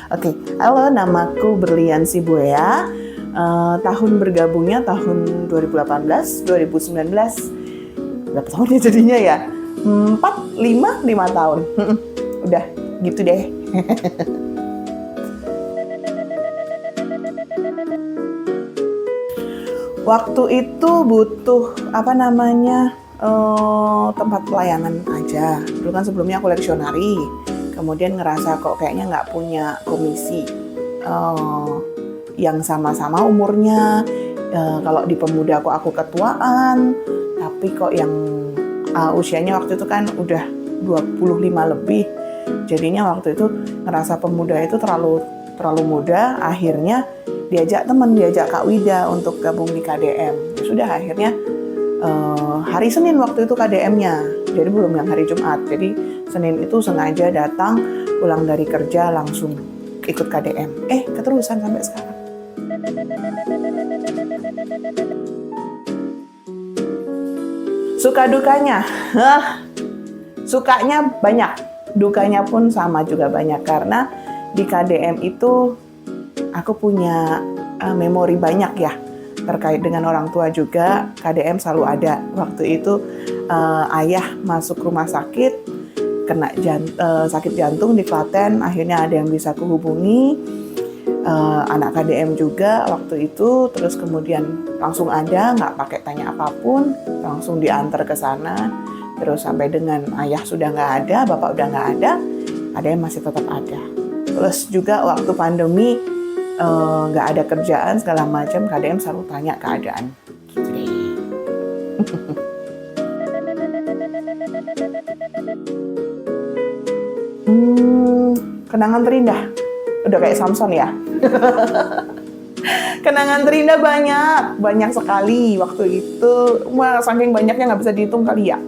Oke, halo, namaku Berlian Sibuea. Tahun bergabungnya tahun 2018, 2019. Berapa tahun ya jadinya ya? 5 tahun. Udah, gitu deh. Waktu itu butuh tempat pelayanan aja. Dulu kan sebelumnya aku leksionari, kemudian ngerasa kok kayaknya nggak punya komisi yang sama-sama umurnya. Kalau di pemuda kok aku ketuaan, tapi kok yang usianya waktu itu kan udah 25 lebih. Jadinya waktu itu ngerasa pemuda itu terlalu muda, akhirnya diajak Kak Wida untuk gabung di KDM. Ya sudah, akhirnya hari Senin waktu itu KDM-nya, jadi belum yang hari Jumat. Jadi Senin itu sengaja datang, pulang dari kerja langsung ikut KDM. Keterusan sampai sekarang. Suka dukanya, sukanya banyak, dukanya pun sama juga banyak, karena di KDM itu aku punya memori banyak ya, terkait dengan orang tua juga. KDM selalu ada. Waktu itu ayah masuk rumah sakit, kena sakit jantung di Klaten, akhirnya ada yang bisa kuhubungi, anak KDM juga waktu itu, terus kemudian langsung ada, nggak pakai tanya apapun, langsung diantar ke sana, terus sampai dengan ayah sudah nggak ada, bapak udah nggak ada, KDM masih tetap ada. Terus juga waktu pandemi, nggak ada kerjaan segala macam, KDM selalu tanya keadaan. Gitu deh. Kenangan terindah, udah kayak Samson ya. Kenangan terindah banyak sekali waktu itu. Saking banyaknya nggak bisa dihitung kali ya.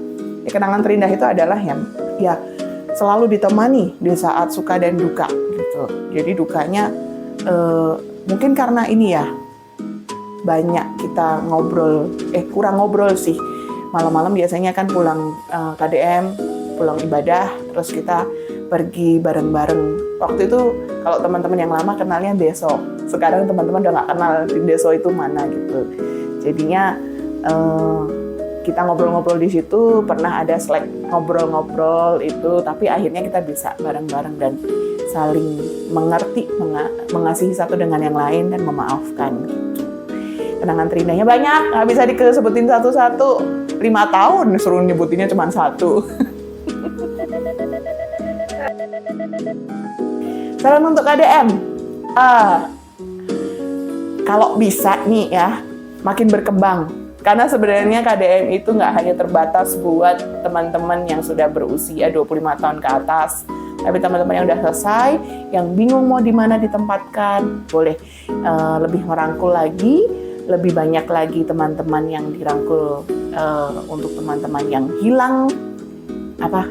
Kenangan terindah itu adalah yang ya selalu ditemani di saat suka dan duka gitu. Jadi dukanya mungkin karena ini ya, banyak kita ngobrol, kurang ngobrol sih. Malam-malam biasanya kan pulang KDM, pulang ibadah, terus kita pergi bareng-bareng. Waktu itu kalau teman-teman yang lama kenalnya Deso, sekarang teman-teman udah nggak kenal di Deso itu mana gitu. Jadinya kita ngobrol-ngobrol di situ, pernah ada Slack ngobrol-ngobrol itu, tapi akhirnya kita bisa bareng-bareng dan saling mengerti, mengasihi satu dengan yang lain dan memaafkan gitu. Kenangan terindahnya banyak, nggak bisa disebutin satu-satu. 5 tahun suruh nyebutinnya cuma 1. Saran untuk KDM, kalau bisa nih ya, makin berkembang. Karena sebenarnya KDM itu nggak hanya terbatas buat teman-teman yang sudah berusia 25 tahun ke atas, tapi teman-teman yang udah selesai, yang bingung mau di mana ditempatkan, boleh lebih merangkul lagi, lebih banyak lagi teman-teman yang dirangkul untuk teman-teman yang hilang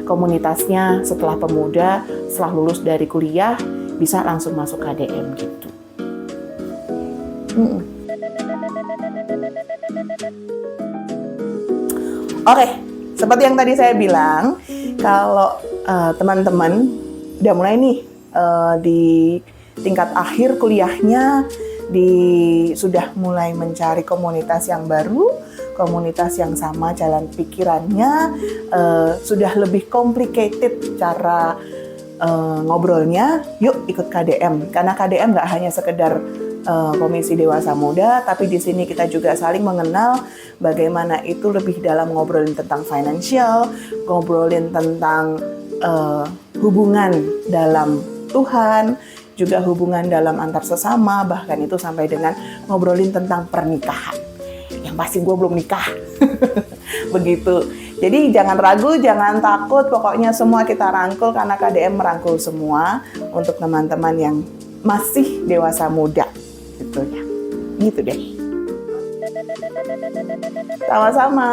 komunitasnya setelah pemuda, setelah lulus dari kuliah, bisa langsung masuk KDM gitu. Oke, seperti yang tadi saya bilang, kalau teman-teman udah mulai nih di tingkat akhir kuliahnya, sudah mulai mencari komunitas yang baru, komunitas yang sama jalan pikirannya, sudah lebih complicated cara ngobrolnya, yuk ikut KDM. Karena KDM nggak hanya sekedar Komisi Dewasa Muda, tapi di sini kita juga saling mengenal bagaimana itu lebih dalam ngobrolin tentang financial, ngobrolin tentang hubungan dalam Tuhan, juga hubungan dalam antar sesama, bahkan itu sampai dengan ngobrolin tentang pernikahan. Yang pasti gue belum nikah. Begitu. Jadi jangan ragu, jangan takut, pokoknya semua kita rangkul karena KDM merangkul semua untuk teman-teman yang masih dewasa muda. Gitu ya. Gitu deh. Sama-sama.